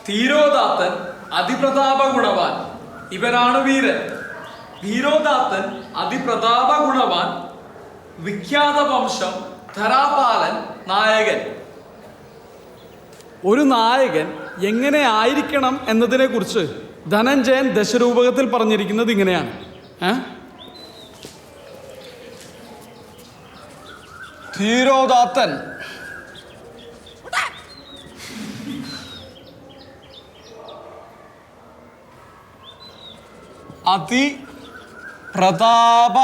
ധീരോദാത്തൻ അതിപ്രതാപ ഗുണവാൻ, ഇവനാണ് വീരൻ. ധീരോദാത്തൻ അതിപ്രതാപ ഗുണവാൻ, വിഖ്യാത വംശം, ധരാപാലൻ, നായകൻ. ഒരു നായകൻ എങ്ങനെ ആയിരിക്കണം എന്നതിനെ കുറിച്ച് ധനഞ്ജയൻ ദശരൂപകത്തിൽ പറഞ്ഞിരിക്കുന്നത് ഇങ്ങനെയാണ്. ധീരോദാത്തൻ അതിപ്രതാപ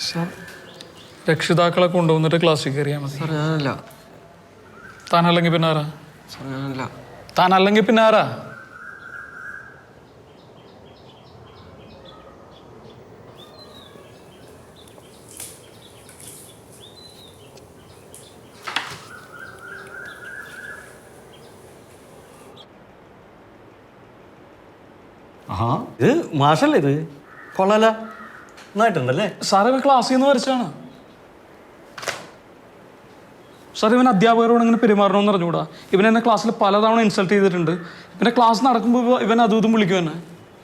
സാർ, രക്ഷിതാക്കളെ കൊണ്ടുവന്നിട്ട് ക്ലാസ്സിൽ കയറിയാൽ മതി. സാർ ഞാനല്ല. താനല്ലെങ്കിൽ പിന്നെ ആരാ? സാർ ഞാനല്ല. താനല്ലെങ്കിൽ പിന്നെ ആരാ? ഇത് മാഷല്ലേ? ഇത് കൊള്ളാല, നന്നായിട്ടുണ്ടല്ലേ സാർ. ഇവൻ ക്ലാസ്സിൽ നിന്ന് വരച്ചാണ് സാർ. ഇവൻ അധ്യാപകരോട് ഇങ്ങനെ പെരുമാറണമെന്ന് അറിഞ്ഞുകൂടാ. ഇവൻ എന്നെ ക്ലാസ്സിൽ പലതവണ ഇൻസൾട്ട് ചെയ്തിട്ടുണ്ട്. പിന്നെ ക്ലാസ് നടക്കുമ്പോൾ ഇവൻ അതും ഇതും വിളിക്കും എന്നെ.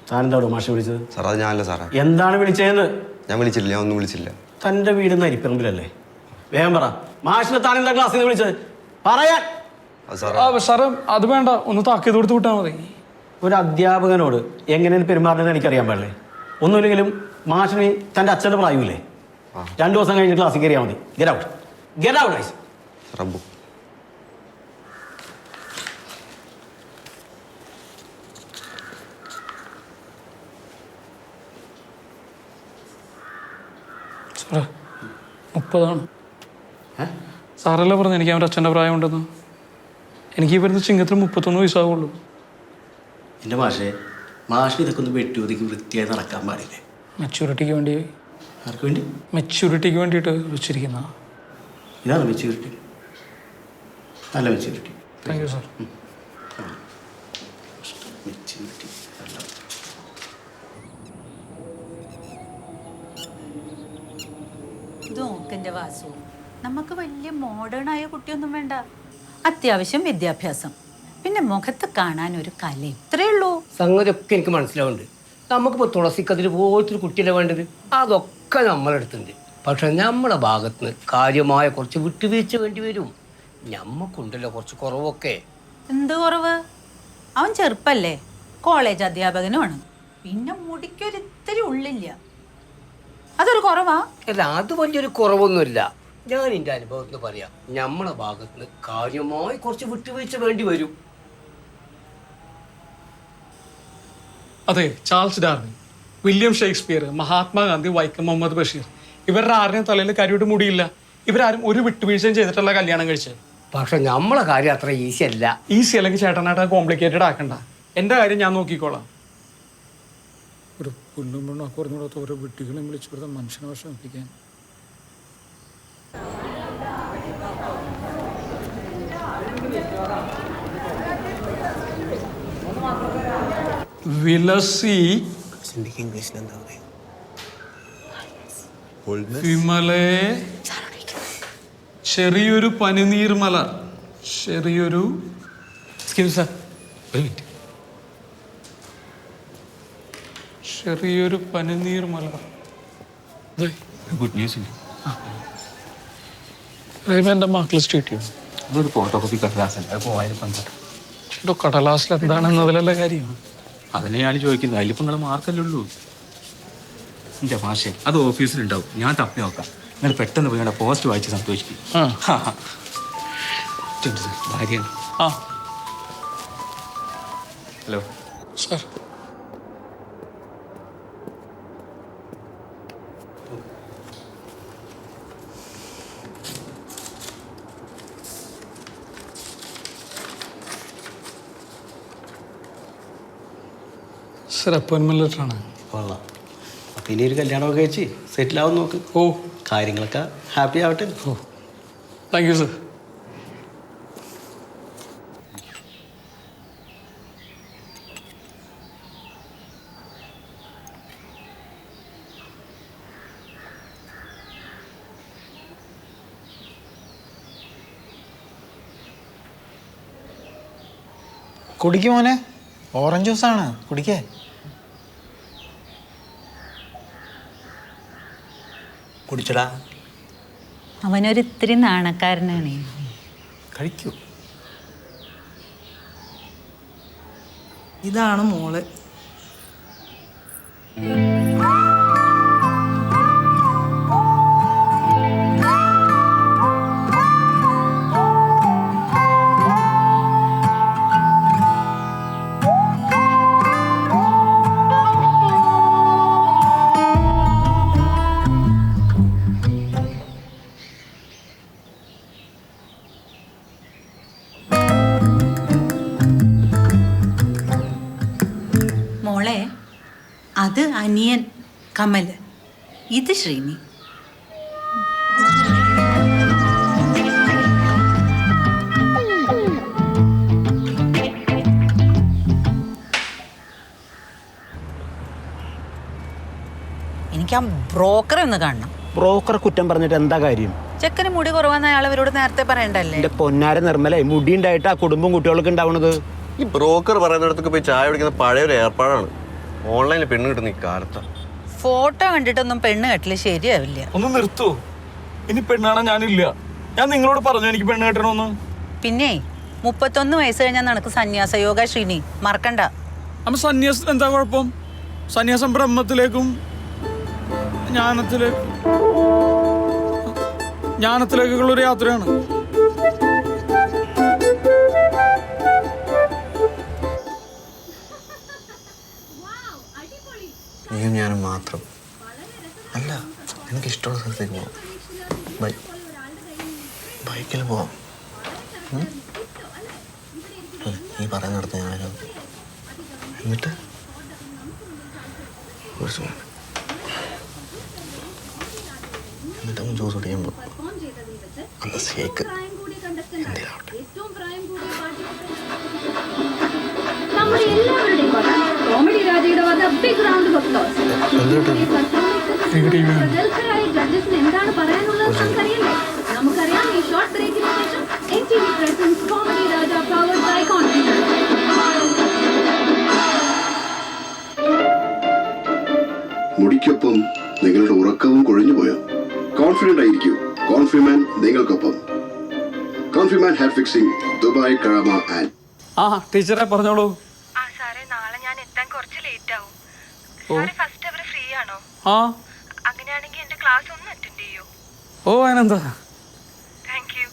താനെന്താണോ മാഷ് വിളിച്ചത്? സാർ അത് ഞാനല്ല സാറേ. എന്താണ് വിളിച്ചതെന്ന്? ഞാൻ വിളിച്ചില്ല, ഞാൻ ഒന്നും വിളിച്ചില്ല. തൻ്റെ വീട് നരിപ്പറമ്പിലല്ലേ? വേഗം പറ, മാഷിനെ താനെന്താ ക്ലാസ്സിൽ നിന്ന് വിളിച്ചത്? പറയാൻ. സാറേ അത് വേണ്ട, ഒന്ന് താക്കീത് കൊടുത്ത് വിട്ടാൽ മതി. ഒരു അധ്യാപകനോട് എങ്ങനെയാണ് പെരുമാറുന്നതെന്ന് എനിക്കറിയാൻ പാടില്ലേ? ഒന്നുമില്ലെങ്കിലും മാഷിന് തൻ്റെ അച്ഛൻ്റെ പ്രായമില്ലേ? 2 ദിവസം കഴിഞ്ഞ് ക്ലാസ്സിൽ കയറിയാൽ മതി. Get out, get out. റബ്ബു സാറേ 30 സാറല്ലേ പറഞ്ഞു എനിക്ക് അവൻ്റെ അച്ഛൻ്റെ പ്രായം ഉണ്ടെന്ന്. എനിക്ക് ഈ വരുന്ന ചിങ്ങത്തിൽ 31 വയസ്സാവുള്ളൂ. എൻ്റെ മാഷ് ഇതൊക്കെ ഒന്ന് വെട്ടുവതിക്ക് വൃത്തിയായി നടക്കാൻ പാടില്ലേ? മെച്യൂരിറ്റിക്ക് വേണ്ടി. ആർക്ക് വേണ്ടി? മെച്യൂരിറ്റിക്ക് വേണ്ടിയിട്ട് വെച്ചിരിക്കുന്ന. ഇതാണ് മെച്യൂരിറ്റി, നല്ല maturity. Thank you sir. Maturity നല്ല. ഇത് നോക്കെൻ്റെ വാസു, നമുക്ക് വലിയ മോഡേൺ ആയ കുട്ടിയൊന്നും വേണ്ട. അത്യാവശ്യം വിദ്യാഭ്യാസം, പിന്നെ മുഖത്ത് കാണാൻ ഒരു കല, ഇത്രയേ ഉള്ളൂ. സംഗതി ഒക്കെ എനിക്ക് മനസ്സിലാവുന്നുണ്ട്. നമുക്കിപ്പോൾ തുളസിക്കതിൽ പോലത്തെ ഒരു കുട്ടിയല്ലേ വേണ്ടത്? അതൊക്കെ നമ്മളെടുത്തുണ്ട്. പക്ഷെ നമ്മുടെ ഭാഗത്ത് നിന്ന് കാര്യമായ കുറച്ച് വിട്ടുവീഴ്ച വേണ്ടി വരും. ഞമ്മക്കുണ്ടല്ലോ കുറച്ച് കുറവൊക്കെ. എന്ത് കുറവ്? അവൻ ചെറുപ്പല്ലേ, കോളേജ് അധ്യാപകനുമാണ്. പിന്നെ മുടിക്കൊരിത്തിരി ഉള്ളില്ല, അതൊരു കുറവാ? അല്ല, അത് വലിയൊരു കുറവൊന്നുമില്ല. ഞാൻ എൻ്റെ അനുഭവത്തിൽ പറയാം, നമ്മളെ ഭാഗത്ത് നിന്ന് കാര്യമായി കുറച്ച് വിട്ടുവീഴ്ച വേണ്ടി വരും. അതെ, Charles Darwin, William Shakespeare, Mahatma Gandhi, Vaikom Muhammad Basheer, ഇവരുടെ ആരുടെയും തലയിൽ കരിയോട്ട് മുടിയില്ല. ഇവരാരും ഒരു വിട്ടുവീഴ്ചയും ചെയ്തിട്ടുള്ള കല്യാണം കഴിച്ചത്. പക്ഷെ നമ്മളെ കാര്യം അത്ര ഈസി അല്ല. ഈസി അല്ലെങ്കിൽ ചേട്ടനായിട്ട് കോംപ്ലിക്കേറ്റഡ് ആക്കണ്ട. എൻ്റെ കാര്യം ഞാൻ നോക്കിക്കോളാം. ഒരു പുല്ലും പെണ്ണൊക്കെ പറഞ്ഞുകൂടാത്ത ഓരോ വിട്ടികളെയും വിളിച്ചു കൊടുത്ത മനുഷ്യനെ വിഷമിപ്പിക്കാൻ. വിലസി വിമലേ ചെറിയൊരു പനിനീർമല, ചെറിയൊരു ചെറിയൊരു പനിനീർമല. Good news. എൻ്റെ മക്കൾ സ്റ്റേറ്റ് ചെയ്യും. അതൊരു ഫോട്ടോകോപ്പി കടലാസല്ല, അത് പോയാലും പന്ത്രണ്ട്. കടലാസിൽ എന്താണെന്നതിലല്ല കാര്യം. അതിനെയാണ് ചോദിക്കുന്നത്. അതിലിപ്പോൾ നിങ്ങളുടെ മാർക്കല്ലേ ഉള്ളൂ. എൻ്റെ മാഷേ, അത് ഓഫീസിലുണ്ടാവും, ഞാൻ തപ്പി നോക്കാം. നിങ്ങൾ പെട്ടെന്ന് പോയി പോസ്റ്റ് വായിച്ച് സന്തോഷിക്കും. ഭാര്യയാണ്. Hello sir. സാർ അപ്പോയിൻമെന്റ് ലെറ്ററാണ്. കൊള്ളാം. അപ്പം ഇനി ഒരു കല്യാണമൊക്കെ കഴിച്ച് സെറ്റിലാവും നോക്ക്. ഓ കാര്യങ്ങളൊക്കെ ഹാപ്പി ആവട്ടെ. Thank you sir. കുടിക്ക് മോനെ, ഓറഞ്ച് ജ്യൂസാണ്, കുടിക്കേ. കുടിച്ചടാ. അവനൊരിത്തിരി നാണക്കാരനാണ്. കഴിക്കൂ. ഇതാണ് മോള്. മോളെ, അത് അനിയൻ കമൽ, ഇത് ശ്രീനി. എനിക്ക് ആ ബ്രോക്കറെ ഒന്ന് കാണണം. ബ്രോക്കറെ കുറ്റം പറഞ്ഞിട്ട് എന്താ കാര്യം? ചെക്കന് മുടി കുറവാന്ന് അയാൾ അവരോട് നേരത്തെ പറയണ്ടല്ലേ? എൻ്റെ പൊന്നാര നിർമ്മലേ, മുടി ഉണ്ടായിട്ട് ആ കുടുംബം കുട്ടികൾക്ക് ഉണ്ടാവണത്. ഈ ബ്രോക്കർ പറയുന്നിടത്തൊക്കെ പോയി ചായ കുടിക്കുന്ന പഴയൊരു ഏർപ്പാടാണ്. ഓൺലൈനിൽ പെണ്ണ് കിട്ടുന്ന ഈ കാലത്ത് ഫോട്ടോ കണ്ടിട്ടൊന്നും പെണ്ണ് കെട്ടില് ശരിയാവില്ല. ഒന്ന് നിർത്തൂ. ഇനി പെണ്ണാണാൻ ഞാനില്ല. ഞാൻ നിങ്ങളോട് പറഞ്ഞു എനിക്ക് പെണ്ണ് കെട്ടണമെന്ന്. പിന്നെ 31 വയസ്സ് കഴിഞ്ഞാൽ നിനക്ക് സന്യാസ യോഗ ശ്രീനി, മറക്കണ്ട. അപ്പൊ സന്യാസത്തിന് എന്താ കുഴപ്പം? സന്യാസം ബ്രഹ്മത്തിലേക്കും ജ്ഞാനത്തിലേക്കുള്ളൊരു യാത്രയാണ്. നീയും ഞാനും മാത്രം അല്ല, എനിക്ക് ഇഷ്ടമുള്ള സ്ഥലത്തേക്ക് പോവാം. ബൈക്കിൽ പോവാം. നീ പറയുന്നിടത്ത് ഞാനും. എന്നിട്ട് എന്നിട്ട് ജ്യൂസ് കുടിക്കാൻ പോകും. അന്ന് ഷേക്ക് എന്തിനാവട്ടെ. നമ്മുടെ എല്ലാവരുടെയും കോമഡി രാജയുടെ വക ബിഗ് റൗണ്ട് ഓഫ് അപ്ലോസ്. പ്രഗത്ഭരായ ജഡ്ജസിന് എന്താണ് പറയാനുള്ളത് നമുക്കറിയണ്ടേ? നമുക്കറിയാം ഈ ഷോർട്ട് ബ്രേക്കിന് ശേഷം NTV presents comedy Raja powered by confidence. മുടിക്കൊപ്പം നിങ്ങളുടെ ഉറക്കവും കൊഴിഞ്ഞുപോയോ? കോൺഫിഡന്റ് ആയിരിക്കൂ. കോൺഫിമാൻ നിങ്ങൾക്കൊപ്പം. Confiman hair fixing, Dubai, Karama and. ആ ടീച്ചറെ പറഞ്ഞോളൂ. സാറേ, നാളെ ഞാൻ എത്താൻ കുറച്ച് ലേറ്റ് ആവും. സാറേ, ഫസ്റ്റ് അവർ ഫ്രീ ആണോ? ആ, അങ്ങനെയാണെങ്കിൽ എന്റെ ക്ലാസ് ഒന്ന് അറ്റൻഡ് ചെയ്യൂ. ഓ അതിനെന്താ. Thank you.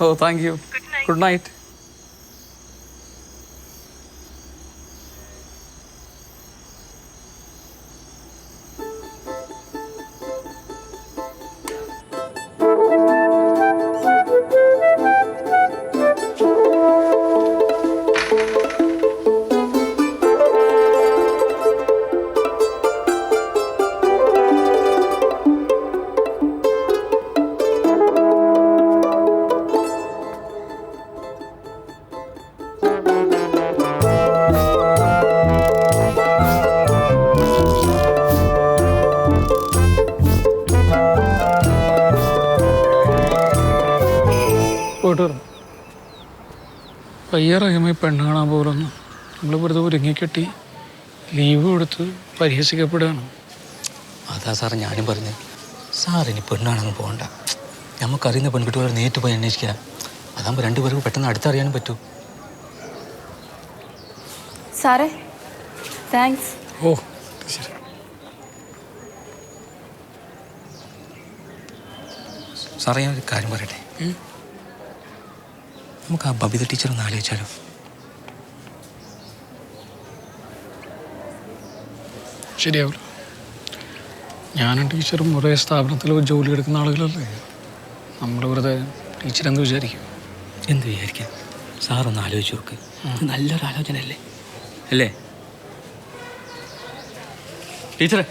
ഓ താങ്ക് യു. Good night. പയ്യറയുമായി പെണ്ണ് കാണാൻ പോലെന്ന് നമ്മൾ വെറുതെ ഒരുങ്ങിക്കെട്ടി ലീവ് കൊടുത്ത് പരിഹസിക്കപ്പെടുകയാണ്. അതാ സാറേ ഞാനും പറഞ്ഞത്. സാറിനി പെണ്ണാണെന്ന് പോകണ്ട. നമുക്കറിയുന്ന പെൺകുട്ടികളെ നേരിട്ട് പോയി അന്വേഷിക്കുക. അതാകുമ്പോൾ രണ്ടുപേർക്ക് പെട്ടെന്ന് അടുത്തറിയാനും പറ്റൂ. സാറേ, താങ്ക്സ്. ഓ ശരി. സാറേ ഞാനൊരു കാര്യം പറയട്ടെ. നമുക്ക് ആ ബബിത ടീച്ചർ ഒന്ന് ആലോചിച്ചാലോ? ശരിയാവില്ല. ഞാനും ടീച്ചറും ഒരേ സ്ഥാപനത്തിൽ ജോലി എടുക്കുന്ന ആളുകളല്ലേ. നമ്മൾ വെറുതെ ടീച്ചർ എന്ത് വിചാരിക്കും? എന്ത് വിചാരിക്കാം? സാറൊന്ന് ആലോചിച്ച് നോക്ക്. ഇത് നല്ലൊരു ആലോചന അല്ലേ? അല്ലേ ടീച്ചറെ?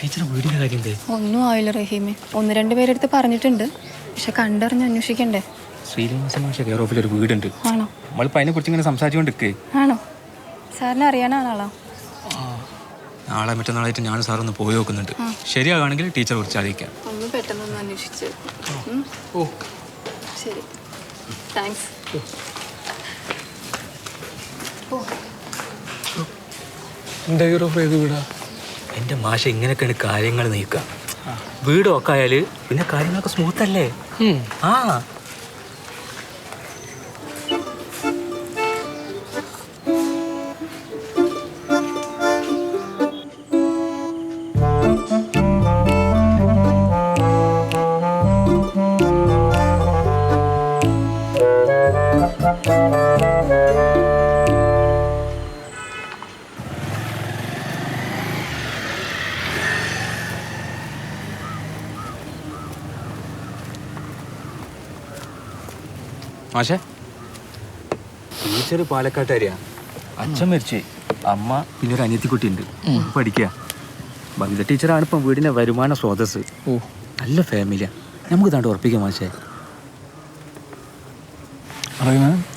ടീച്ചർ വീടിൻ്റെ കാര്യം എന്തേ? ഒന്നും ആയില്ല റഹീമെ. 1-2 പേരെടുത്ത് പറഞ്ഞിട്ടുണ്ട്. പക്ഷെ കണ്ടറിഞ്ഞ് അന്വേഷിക്കണ്ടേ? ശ്രീനിവാസ മാഷ കെയർ ഓഫിൽ ഒരു വീടുണ്ട്. ആണോ? നമ്മളിപ്പോൾ അതിനെക്കുറിച്ച് ഇങ്ങനെ സംസാരിച്ചുകൊണ്ടിരിക്കേ. ആണോ? സാറിനെ അറിയാനാണ് ആളാ? നാളെ മറ്റന്നാളായിട്ട് ഞാൻ സാറൊന്ന് പോയി നോക്കുന്നുണ്ട്. ശരിയാണെങ്കിൽ ടീച്ചർ കുറിച്ച് അറിയിക്കാം. ഒന്ന് പെട്ടെന്നൊന്ന് അന്വേഷിച്ച്. ഓ ശരി, താങ്ക്സ്. എൻ്റെ കെയർ ഓഫ് ഏത് വീടാ? എൻ്റെ മാഷ ഇങ്ങനെയൊക്കെയാണ് കാര്യങ്ങൾ നീക്കുക. വീടൊക്കെ ആയാൽ പിന്നെ കാര്യങ്ങളൊക്കെ സ്മൂത്ത് അല്ലേ? ആ മാഷേ, ടീച്ചർ പാലക്കാട്ടുകാരിയാ. അച്ഛൻ മരിച്ചേ, അമ്മ പിന്നെ ഒരു അനിയത്തിക്കുട്ടിയുണ്ട്. പഠിക്കുക. ബന്ധിത ടീച്ചറാണ് ഇപ്പം വീടിൻ്റെ വരുമാന സ്രോതസ്. ഓ, നല്ല ഫാമിലിയാ. നമുക്ക് താണ്ട് ഉറപ്പിക്കാം മാഷേ.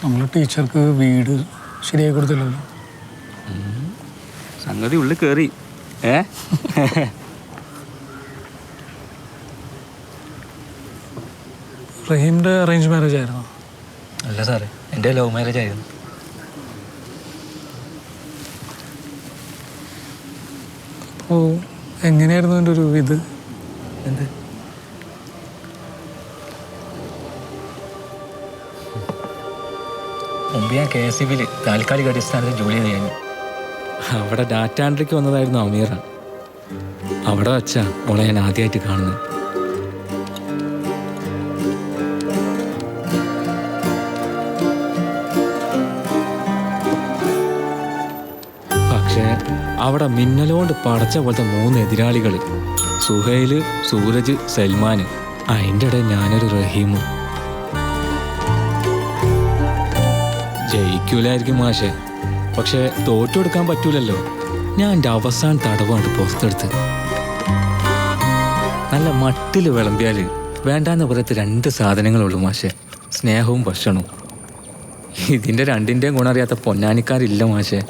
നമ്മൾ ടീച്ചർക്ക് വീട് ശരിയായി കൊടുത്തില്ലല്ലോ. സംഗതി ഉള്ളിൽ കയറി. റഹീമിൻ്റെ അറേഞ്ച് മാരേജ് ആയിരുന്നോ? അല്ല സാറേ, എൻ്റെ ലവ് മാരേജ് ആയിരുന്നു. അപ്പോൾ എങ്ങനെയായിരുന്നു എൻ്റെ ഒരു ഇത്? എന്ത്? മുമ്പ് ഞാൻ KSEBിൽ താൽക്കാലിക അടിസ്ഥാനത്തിൽ ജോലി ചെയ്യാൻ. അവിടെ ഡാറ്റ എൻട്രിക്ക് വന്നതായിരുന്നു അമീറ. അവിടെ വച്ചാ മോളെ ഞാൻ ആദ്യമായിട്ട് കാണുന്നത്. പക്ഷേ അവിടെ മിന്നലോണ്ട് പടച്ച പോലത്തെ 3 എതിരാളികൾ. സുഹൈല്, സൂരജ്, സൽമാൻ. അതിൻ്റെ ഇടയിൽ ഞാനൊരു റഹീമും. ജയിക്കൂലായിരിക്കും മാഷെ, പക്ഷെ തോറ്റു കൊടുക്കാൻ പറ്റൂലല്ലോ. ഞാൻ എൻ്റെ അവസാന തടവാണ്ട് പുറത്തെടുത്ത് നല്ല മട്ടിൽ വിളമ്പിയാൽ വേണ്ടാന്ന് പറയത്ത് 2 സാധനങ്ങളുള്ളൂ മാഷെ: സ്നേഹവും ഭക്ഷണവും. ഇതിൻ്റെ 2ൻ്റെയും ഗുണറിയാത്ത പൊന്നാനിക്കാരില്ല മാഷെ.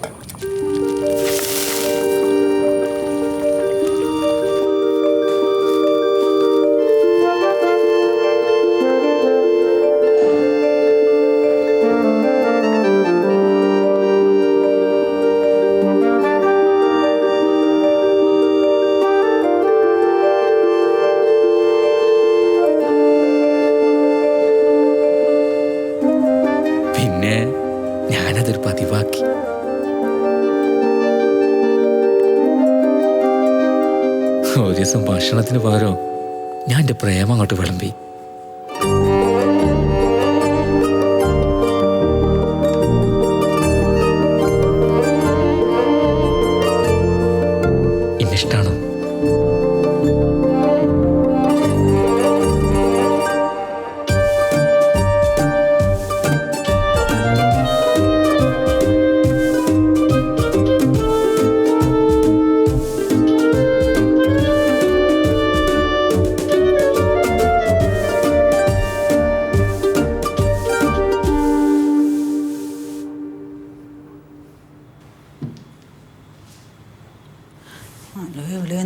ഞാനതൊരു പതിവാക്കി. ഒരു ദിവസം ഭക്ഷണത്തിന് പകരം ഞാൻ എൻ്റെ പ്രേമം അങ്ങോട്ട് വിളമ്പി. ഇന്നിഷ്ടാണോ?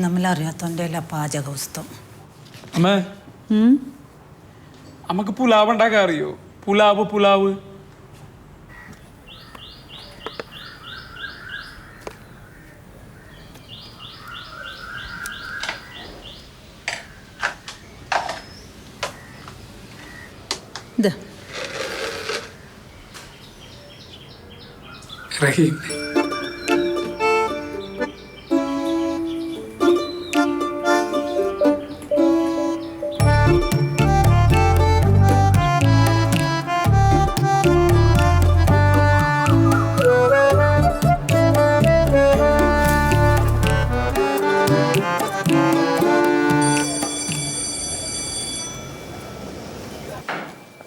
നമ്മളറിയാത്തവൻ്റെ അല്ല പാചകവസ്തു. അമ്മേ, നമുക്ക് പുലാവ് ഉണ്ടാക്കാൻ അറിയോ? പുലാവ് ഇത് റഹീം.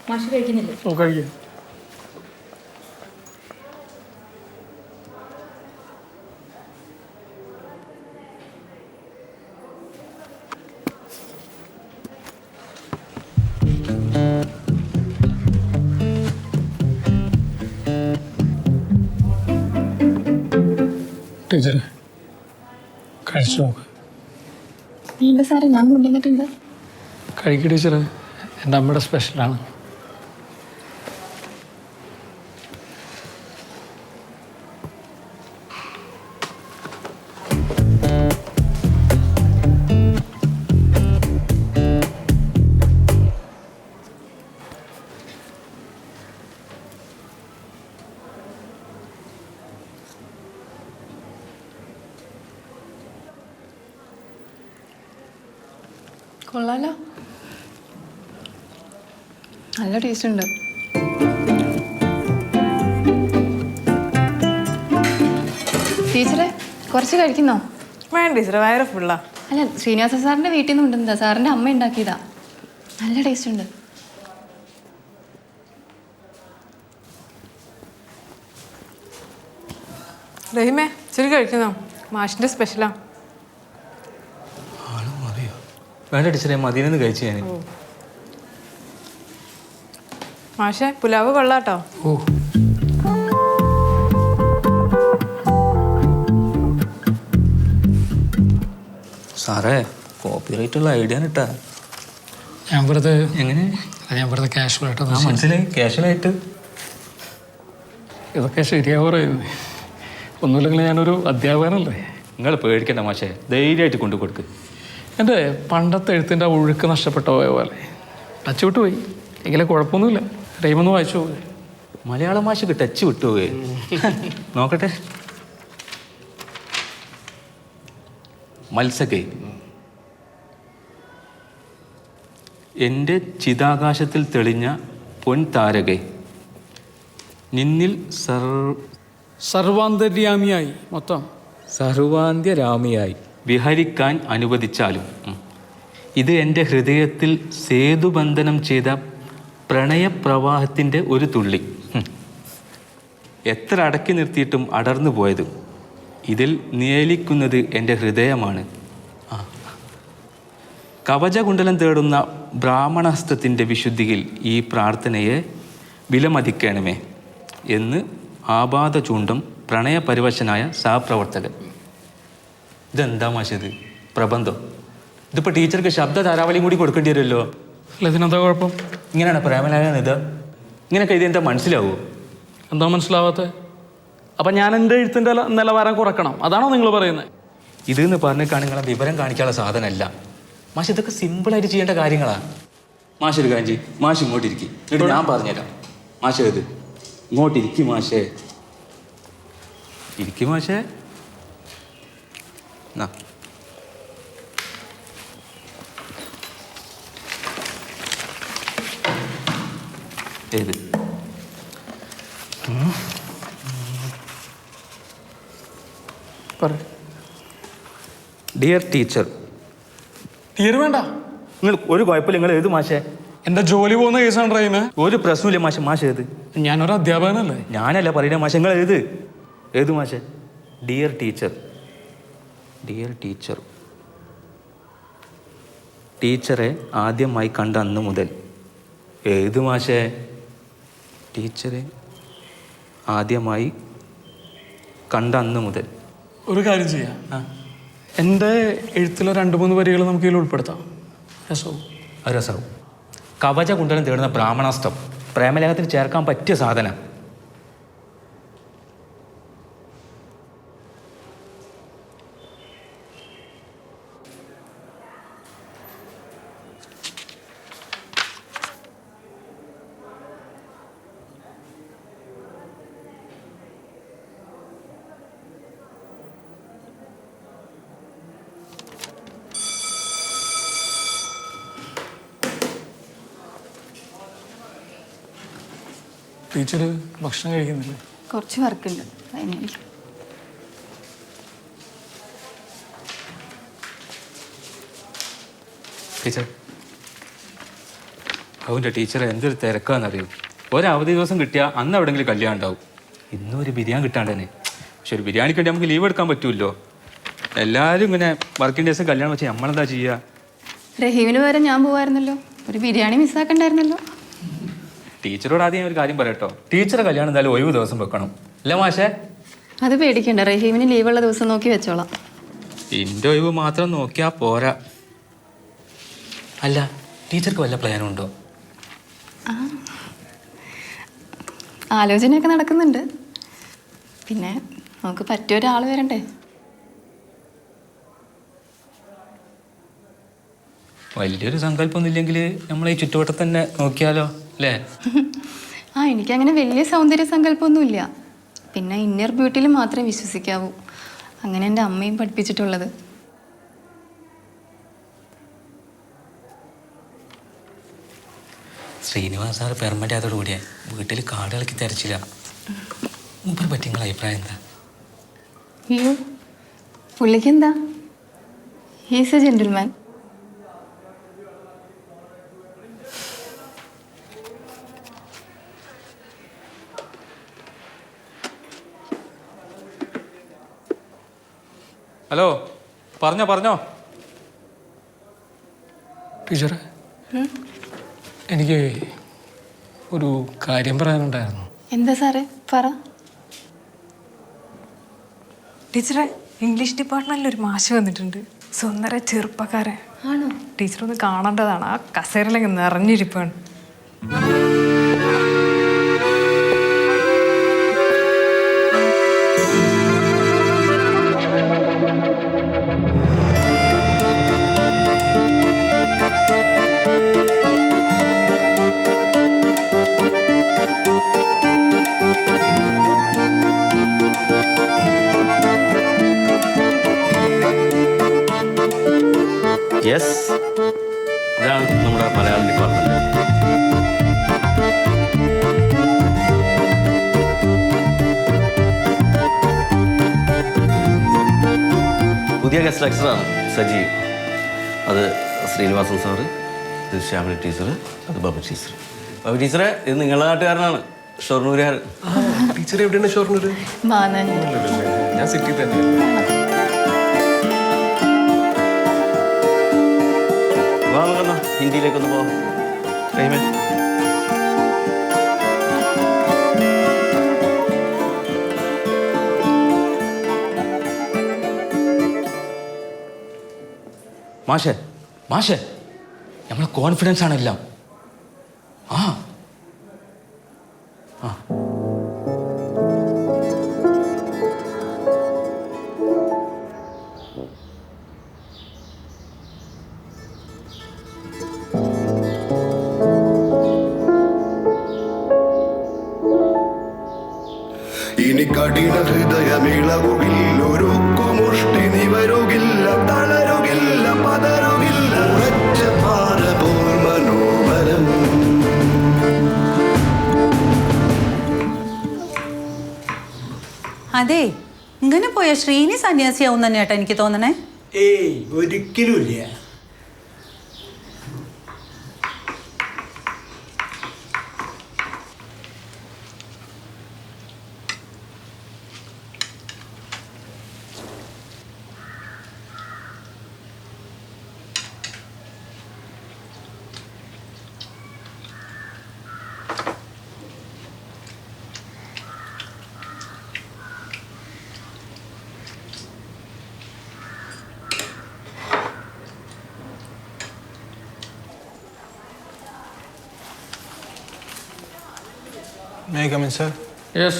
മാഷ് കഴിക്കുന്നില്ലേ? ഓ, കഴിക്കാം. ടീച്ചർ കഴിച്ചു നോക്ക്. ഇല്ല സാറേ, ഞാൻ കൊണ്ടുവന്നിട്ടുണ്ട്. കഴിക്കുക ടീച്ചർ, എൻ്റെ അമ്മയുടെ സ്പെഷ്യലാണ്. കൊള്ളാലോ, നല്ല ടേസ്റ്റ് ഉണ്ട്. ടീച്ചറെ കുറച്ച് കഴിക്കുന്നോ? വേണ്ട ടീച്ചറെ, വയറ് ഫുള്ളാ. അല്ല, ശ്രീനിവാസ സാറിൻ്റെ വീട്ടിൽ നിന്ന് കൊണ്ടുവന്നതാ, സാറിൻ്റെ അമ്മ ഉണ്ടാക്കിയതാ. നല്ല ടേസ്റ്റ് ഉണ്ട്. റഹീമേ, ഇച്ചിരി കഴിക്കുന്നോ? മാഷിന്റെ സ്പെഷ്യലാ. വേണ്ട ടീച്ചറെ, മതിയെന്ന് കഴിച്ചു ഞാൻ. മാഷെ, പുലാവ് കൊള്ളാട്ടോ. ഓ, സാറേ, കോപ്പിറൈറ്റ് ഉള്ള ഐഡിയ ഇട്ടാ. ഞാൻ വെറുതെ എങ്ങനെ? ഞാൻ വെറുതെ കാഷ്വലായിട്ട് മനസ്സിലായി, കാഷ്വലായിട്ട്. ഇതൊക്കെ ശരിയാവും പറയുന്നത്. ഒന്നുമില്ലെങ്കിൽ ഞാനൊരു അധ്യാപകനല്ലേ. നിങ്ങൾ പേടിക്കണ്ട മാഷേ, ധൈര്യമായിട്ട് കൊണ്ടു കൊടുക്ക്. എൻ്റെ പണ്ടത്തെ എഴുത്തിൻ്റെ ഒഴുക്ക് നഷ്ടപ്പെട്ടു പോയ പോലെ ടച്ച് വിട്ടു പോയി. എങ്കിലും കുഴപ്പമൊന്നുമില്ല. റഹീമൊന്ന് വായിച്ചു പോയി. മലയാള ഭാഷക്ക് ടച്ച് വിട്ടുപോയി. നോക്കട്ടെ. മത്സകെ, എൻ്റെ ചിതാകാശത്തിൽ തെളിഞ്ഞ പൊൻതാരകെ, നിന്നിൽ സർവാന്തര്യാമിയായി മൊത്തം സർവാന്ത്യരാമിയായി വിഹരിക്കാൻ അനുവദിച്ചാലും ഇത് എൻ്റെ ഹൃദയത്തിൽ സേതുബന്ധനം ചെയ്ത പ്രണയപ്രവാഹത്തിൻ്റെ ഒരു തുള്ളി. എത്ര അടക്കി നിർത്തിയിട്ടും അടർന്നു പോയത്. ഇതിൽ നിഴലിക്കുന്നത് എൻ്റെ ഹൃദയമാണ്. കവചകുണ്ടലം തേടുന്ന ബ്രാഹ്മണഹസ്തത്തിൻ്റെ വിശുദ്ധിയിൽ ഈ പ്രാർത്ഥനയെ വിലമതിക്കണമേ എന്ന് ആപാത ചൂണ്ടം പ്രണയപരിവശനായ സഹപ്രവർത്തകൻ. ഇതെന്താ മാഷത്? പ്രബന്ധം? ഇതിപ്പോൾ ടീച്ചർക്ക് ശബ്ദ ധാരാവലിയും കൂടി കൊടുക്കേണ്ടി വരുമല്ലോ. അല്ല, ഇതിനെന്താ കുഴപ്പം? ഇങ്ങനെയാണ് പ്രേമലേഖനം ഇത്? ഇങ്ങനെയൊക്കെ ഇത് എന്താ മനസ്സിലാവുമോ? എന്താ മനസ്സിലാവാത്തത്? അപ്പം ഞാൻ എൻ്റെ എഴുത്തിൻ്റെ നിലവാരം കുറക്കണം, അതാണോ നിങ്ങൾ പറയുന്നത്? ഇതെന്ന് പറഞ്ഞിട്ടാണ് നിങ്ങളെ വിവരം കാണിക്കാനുള്ള സാധനമല്ല മാഷ്. ഇതൊക്കെ സിമ്പിളായിട്ട് ചെയ്യേണ്ട കാര്യങ്ങളാണ്. മാഷ് ഒരു കാര്യം ചെയ്യും, മാഷ് ഇങ്ങോട്ടിരിക്കും, എന്നിട്ട് ഞാൻ പറഞ്ഞുതരാം. മാഷ് ഏത് ഇങ്ങോട്ടിരിക്കും. മാഷേ ഇരിക്കും. മാഷേ എന്നാ ഏത്? Dear teacher. തീരെ വേണ്ട. നിങ്ങൾ ഒരു കുഴപ്പമില്ല, നിങ്ങൾ ഏത് മാഷേ? എൻ്റെ ജോലി പോകുന്ന കേസാണ് റഹീമേ. ഒരു പ്രശ്നമില്ല മാഷ്. മാഷ് ഏത്? ഞാനൊരു അധ്യാപകനല്ലേ. ഞാനല്ല പറയുന്ന മാഷ്, നിങ്ങൾ ഏത് ഏത് മാഷേ? Dear teacher. Dear teacher. ടീച്ചറെ ആദ്യമായി കണ്ട അന്ന് മുതൽ. ഏത് മാഷേ? ടീച്ചറെ ആദ്യമായി കണ്ട അന്ന് മുതൽ. ഒരു കാര്യം ചെയ്യാം, എൻ്റെ എഴുത്തിലെ 2-3 വരികൾ നമുക്ക് ഇതിൽ ഉൾപ്പെടുത്താം. രസവും രസവും. കവച കുണ്ടലം തേടുന്ന ബ്രാഹ്മണാസ്ത്രം പ്രേമലേഖത്തിൽ ചേർക്കാൻ പറ്റിയ സാധനം. ടീച്ചർ ഭക്ഷണം കഴിക്കുന്നില്ലേ? കുറച്ച് വർക്കുണ്ട്. ടീച്ചർ, അവൻ്റെ ടീച്ചറെ എന്തൊരു തിരക്കാന്നറിയും. ഒരവധി ദിവസം കിട്ടിയാൽ അന്ന് എവിടെയെങ്കിലും കല്യാണം ഉണ്ടാവും. ഇന്നും ഒരു ബിരിയാണി കിട്ടാണ്ട് തന്നെ. പക്ഷെ ഒരു ബിരിയാണിക്ക് വേണ്ടി നമുക്ക് ലീവ് എടുക്കാൻ പറ്റുമല്ലോ. എല്ലാവരും ഇങ്ങനെ വർക്കിംഗ് ഡേയ്സ് കല്യാണം വെച്ചാൽ നമ്മളെന്താ ചെയ്യുക? റഹീമിന് വരെ ഞാൻ പോവായിരുന്നല്ലോ, ഒരു ബിരിയാണി മിസ്സാക്കണ്ടായിരുന്നല്ലോ. ടീച്ചറോട് ആദ്യം ഞാൻ ഒരു കാര്യം പറയട്ടോ. ടീച്ചറെ കല്യാണം എന്തായാലും ഒഴിവ് ദിവസം വെക്കണം, അല്ലേ മാഷേ? അത് പേടിക്കണ്ട, റഹീമിന് ലീവുള്ള ദിവസം നോക്കി വെച്ചോളാം. എൻ്റെ ഒഴിവ് മാത്രം നോക്കിയാൽ പോരാ. അല്ല, ടീച്ചർക്ക് വല്ല പ്ലാനും ഉണ്ടോ? ആലോചനയൊക്കെ നടക്കുന്നുണ്ട്. പിന്നെ നമുക്ക് പറ്റിയ ഒരാൾ വരണ്ടേ? വലിയൊരു സങ്കല്പമൊന്നും ഇല്ലെങ്കിൽ നമ്മൾ ഈ ചുറ്റുവട്ടത്ത് തന്നെ നോക്കിയാലോ അല്ലേ? എനിക്കങ്ങനെ വലിയ സൗന്ദര്യ സങ്കല്പമൊന്നുമില്ല. പിന്നെ ഇന്നർ ബ്യൂട്ടിയിൽ മാത്രമേ വിശ്വസിക്കാവൂ. അങ്ങനെ എൻ്റെ അമ്മയും പഠിപ്പിച്ചിട്ടുള്ളത്. ശ്രീനിവാസ് സാറ് പെർമനൻ്റ് ആയതോടുകൂടിയാ വീട്ടിൽ കാടുകളൊക്കെ തിരച്ചില്ല. മൂപ്പരെ പറ്റി നിങ്ങളുടെ അഭിപ്രായം എന്താ? അയ്യോ, പുള്ളിക്ക് എന്താ? He's A gentleman. ഹലോ, പറഞ്ഞോ. ടീച്ചറെ, എനിക്ക് ഒരു കാര്യം പറയാനുണ്ടായിരുന്നു. എന്താ സാറേ, പറ. ടീച്ചറെ, ഇംഗ്ലീഷ് ഡിപ്പാർട്ട്മെന്റിൽ ഒരു മാഷ് വന്നിട്ടുണ്ട്. സുന്ദര ചെറുപ്പക്കാരൻ. ആണോ? ടീച്ചർ ഒന്ന് കാണേണ്ടതാണ്. ആ കസേരയിലൊക്കെ നിറഞ്ഞിരിപ്പാണ്. യെസ്, ഇതാണ് നമ്മുടെ മലയാളം ഡിപ്പാർട്ട്മെന്റ്. പുതിയ ഗസ്റ്റ് ലെക്ചറാണ് സജീവ്. അത് ശ്രീനിവാസൻ സാറ്, ഇത് ശ്യാമിനി ടീച്ചർ, അത് ബാബു ടീച്ചർ. ബാബു ടീച്ചറെ, ഇത് നിങ്ങളുടെ നാട്ടുകാരനാണ്, ഷൊർണൂരുകാരൻ. ടീച്ചർ എവിടെയാണ് ഷൊർണൂർ? ഞാൻ സിറ്റി തന്നെയാണ്. ഹിന്ദിയിലേക്കൊന്ന് പോവാം. റഹീമേ, മാഷേ നമ്മളെ കോൺഫിഡൻസ് ആണ് എല്ലാം. ഇനി കഠിന ഹൃദയമിളവുകില്ല, ഒരു മുഷ്ടി നിവരുകില്ല, തളരുകില്ല, പതറുകില്ല, ഉറച്ച പാറപോൽ മനോബലം. അതെ, ഇങ്ങനെ പോയ ശ്രീനി സന്യാസിയാവും തന്നെ ഏട്ടാ എനിക്ക് തോന്നണേ. ഏയ്, ഒരിക്കലും ഇല്ല. May I come in, sir? Yes.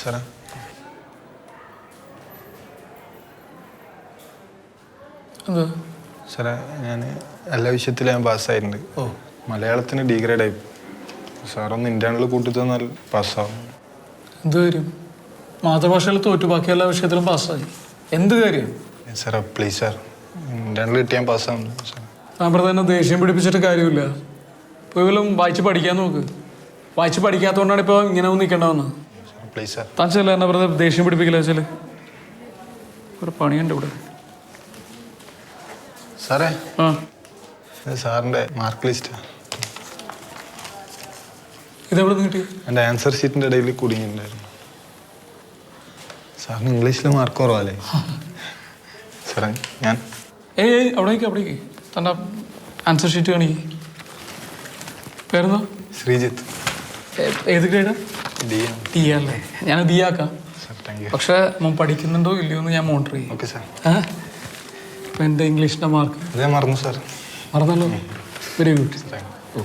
Sir? എന്താ സാറേ, ഞാൻ എല്ലാ വിഷയത്തിലും ഞാൻ പാസ്സായിട്ടുണ്ട്. മലയാളത്തിന് ഡീഗ്രേഡ് ആയി. സാറൊന്ന് ഇന്റേണൽ കൂട്ടി തന്നാൽ പാസ്സാവും. എന്ത് കാര്യം? മാതൃഭാഷയിൽ തോറ്റു, ബാക്കി എല്ലാ വിഷയത്തിലും പാസ്സായി. എന്ത് കാര്യം? സാറേ പ്ലീസ് സാർ, ഇന്റേണൽ കിട്ടിയാൽ പാസ്സാവും സാർ. നമ്മൾ തന്നെ ദേഷ്യം പിടിപ്പിച്ചിട്ട് കാര്യമില്ല. ഇപ്പോൾ വല്ലതും വായിച്ച് പഠിക്കാൻ നോക്ക്. വായിച്ച് പഠിക്കാത്തതുകൊണ്ടാണ് ഇപ്പോൾ ഇങ്ങനെ ഒന്ന് നിൽക്കേണ്ടതെന്ന്. Please sir. താൻ ചെല്ല, എന്നെ വെറുതെ ദേഷ്യം പിടിപ്പിക്കില്ല. വെച്ചാൽ ഒരു പണിയുണ്ട് ഇവിടെ. സാറേ, ഇത് സാറിൻ്റെ മാർക്ക് ലിസ്റ്റ്. ഇതെവിടെ നിന്ന് കിട്ടി? എൻ്റെ ആൻസർ ഷീറ്റിൻ്റെ ഇടയിൽ കുടുങ്ങിയിട്ടുണ്ടായിരുന്നു. സാറിന് ഇംഗ്ലീഷിൽ മാർക്ക് കുറവല്ലേ സാറേ? ഞാൻ അവിടേക്ക് തൻ്റെ ആൻസർ ഷീറ്റ് കാണിക്ക്. പേരെന്താ? ശ്രീജിത്ത്. ഏത് ഗ്രേഡാ? ഡി അല്ലേ? ഞാൻ ഡി ആക്കാം. Thank you. പക്ഷെ മോൻ പഠിക്കുന്നുണ്ടോ ഇല്ലയോ എന്ന് ഞാൻ മോണിറ്റർ ചെയ്യും. Okay sir. ഇപ്പം എൻ്റെ ഇംഗ്ലീഷിൻ്റെ മാർക്ക് അതേ മറന്നു സാർ. മറന്നല്ലോ. Very good. Thank U.